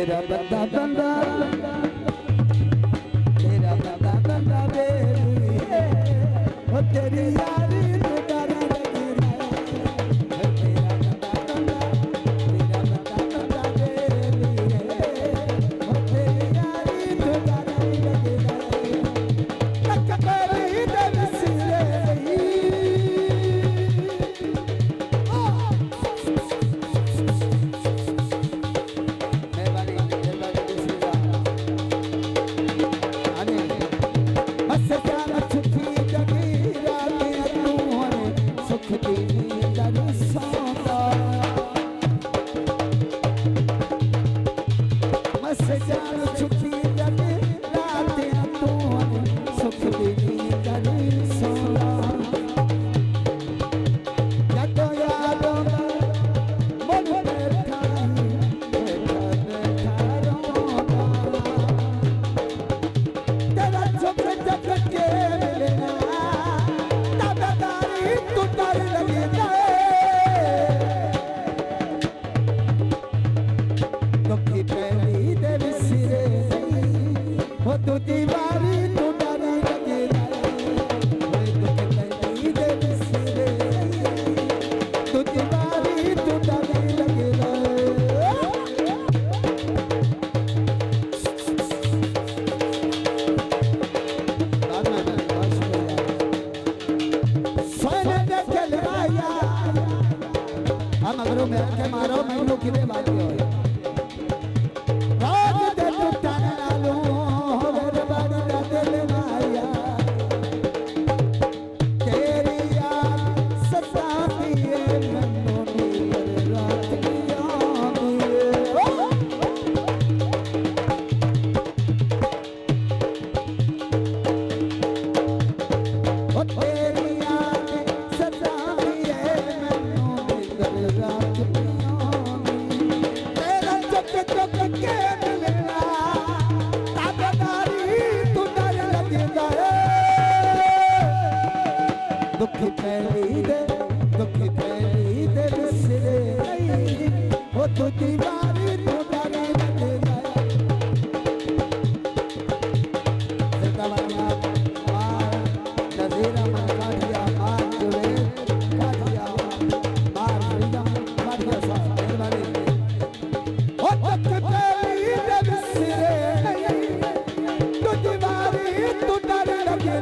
तेरा बंदा बंदा तेरा बंदा बंदा बेली ओ तेरी यारी तुदारी लगी है तेरा बंदा बंदा तेरा बंदा बंदा बेली ओ तेरी यारी तुदारी लगी है ककबरी दिल सिरे मारो मैं किने बात हो राज दे टूटने नालो होवे बाड़ी दा दिल माया तेरी याद सताती है मनो नीर रात की ओ तेरी याद सताती है मनो नीर रात दुखी पहली दे सिरे वो तो दीवारी तो डरे लगे जिंदाबाद मार नजीरा मन काटिया मार जुड़े काटिया मार जुड़ा काटिया सा मेहरबानी वो दुखी पहली दे सिरे तो दीवारी तो डरे लगे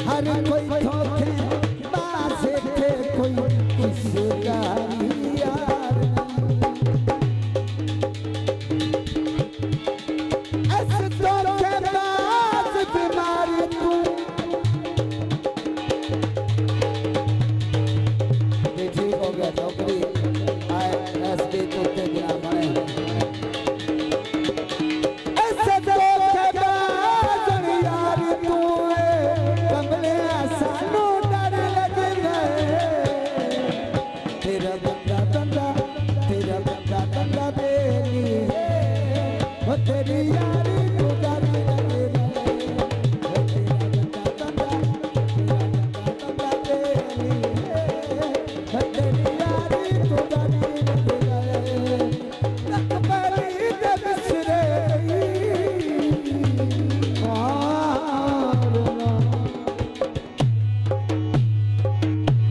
हर कोई